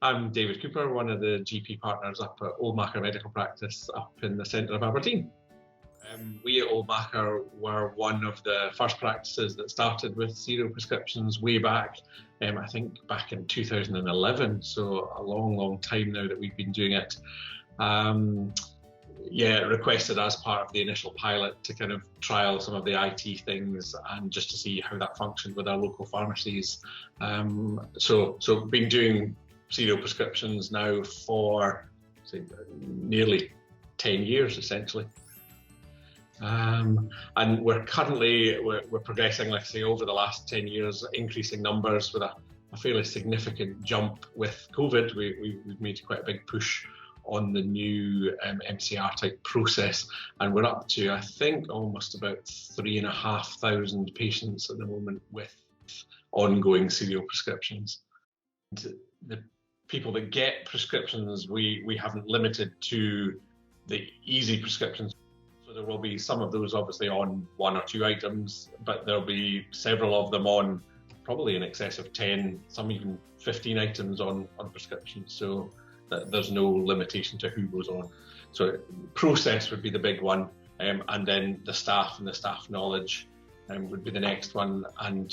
I'm David Cooper, one of the GP partners up at Oldmacher Medical Practice up in the centre of Aberdeen. We at Oldmacher were one of the first practices that started with serial prescriptions way back, I think back in 2011, so a long time now that we've been doing it. Requested as part of the initial pilot to kind of trial some of the IT things and just to see how that functioned with our local pharmacies. So been doing serial prescriptions now for nearly 10 years essentially. And we're progressing, like I say, over the last 10 years, increasing numbers with a fairly significant jump with COVID. We've made quite a big push on the new MCR type process, and we're up to, I think, almost about 3,500 patients at the moment with ongoing serial prescriptions. The people that get prescriptions, we haven't limited to the easy prescriptions. So there will be some of those obviously on 1 or 2 items, but there'll be several of them on probably in excess of 10, some even 15 items on prescriptions. So there's no limitation to who goes on. So process would be the big one, and then the staff and the staff knowledge would be the next one. And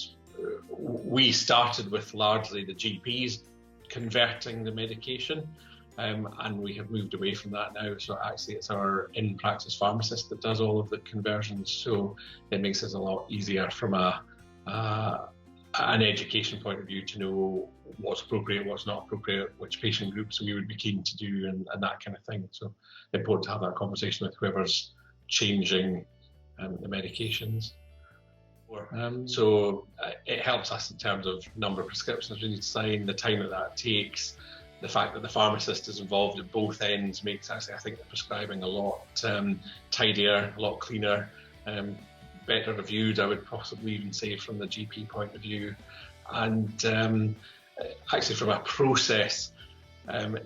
we started with largely the GPs converting the medication, and we have moved away from that now. So actually it's our in-practice pharmacist that does all of the conversions. So it makes it a lot easier from an education point of view to know what's appropriate, what's not appropriate, which patient groups we would be keen to do, and that kind of thing. So important to have that conversation with whoever's changing the medications. So it helps us in terms of number of prescriptions we need to sign, the time that takes, the fact that the pharmacist is involved at both ends makes actually, I think, the prescribing a lot tidier, a lot cleaner, better reviewed, I would possibly even say, from the GP point of view. And actually from a process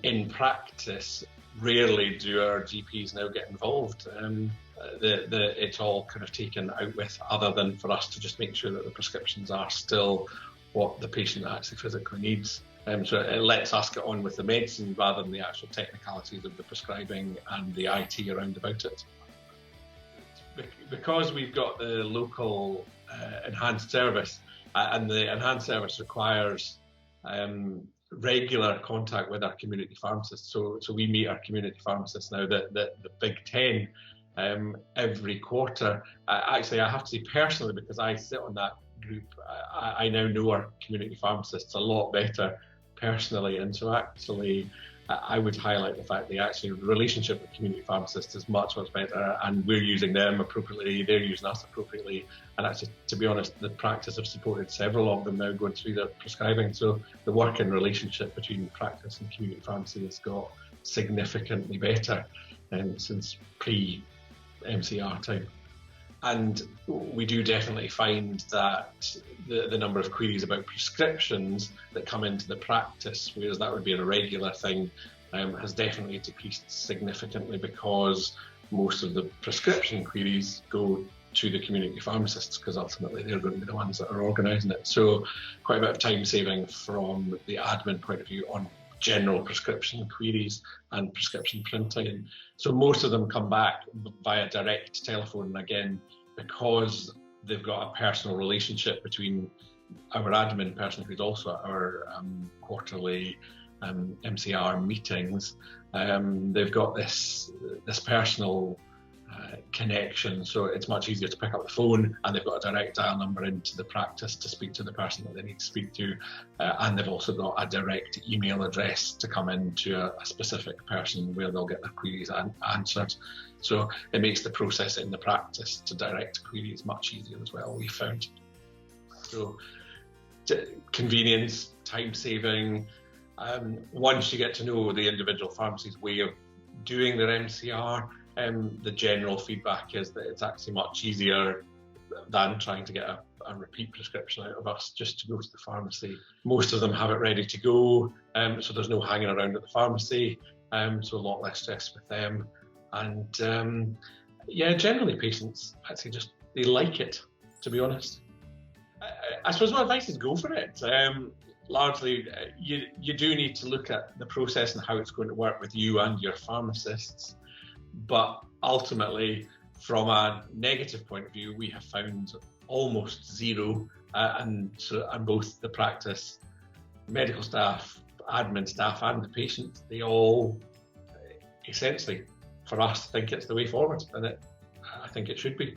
in practice, rarely do our GPs now get involved. It's all kind of taken out with, other than for us to just make sure that the prescriptions are still what the patient actually physically needs. So it lets us get on with the medicine rather than the actual technicalities of the prescribing and the IT around about it. Because we've got the local enhanced service, and the enhanced service requires regular contact with our community pharmacists. So we meet our community pharmacists now, the Big 10, every quarter. Actually, I have to say personally, because I sit on that group, I now know our community pharmacists a lot better personally, and so actually I would highlight the fact the actual relationship with community pharmacists is much better, and we're using them appropriately, they're using us appropriately. And actually, to be honest, the practice have supported several of them now going through their prescribing. So the working relationship between practice and community pharmacy has got significantly better since pre-MCR time. And we do definitely find that the number of queries about prescriptions that come into the practice, whereas that would be a regular thing, has definitely decreased significantly, because most of the prescription queries go to the community pharmacists, because ultimately they're going to be the ones that are organising it. So quite a bit of time saving from the admin point of view on general prescription queries and prescription printing. So most of them come back via direct telephone, and again, because they've got a personal relationship between our admin person, who's also at our quarterly MCR meetings, they've got this personal connection, so it's much easier to pick up the phone, and they've got a direct dial number into the practice to speak to the person that they need to speak to, and they've also got a direct email address to come into a specific person where they'll get their queries answered. So it makes the process in the practice to direct queries much easier as well, we found. So convenience, time saving. Once you get to know the individual pharmacy's way of doing their MCR, the general feedback is that it's actually much easier than trying to get a repeat prescription out of us just to go to the pharmacy. Most of them have it ready to go, so there's no hanging around at the pharmacy, so a lot less stress with them. And generally patients actually they like it, to be honest. I suppose my advice is go for it. largely, you do need to look at the process and how it's going to work with you and your pharmacists. But ultimately, from a negative point of view, we have found almost zero, and both the practice, medical staff, admin staff, and the patient, they all essentially, for us, think it's the way forward, and I think it should be.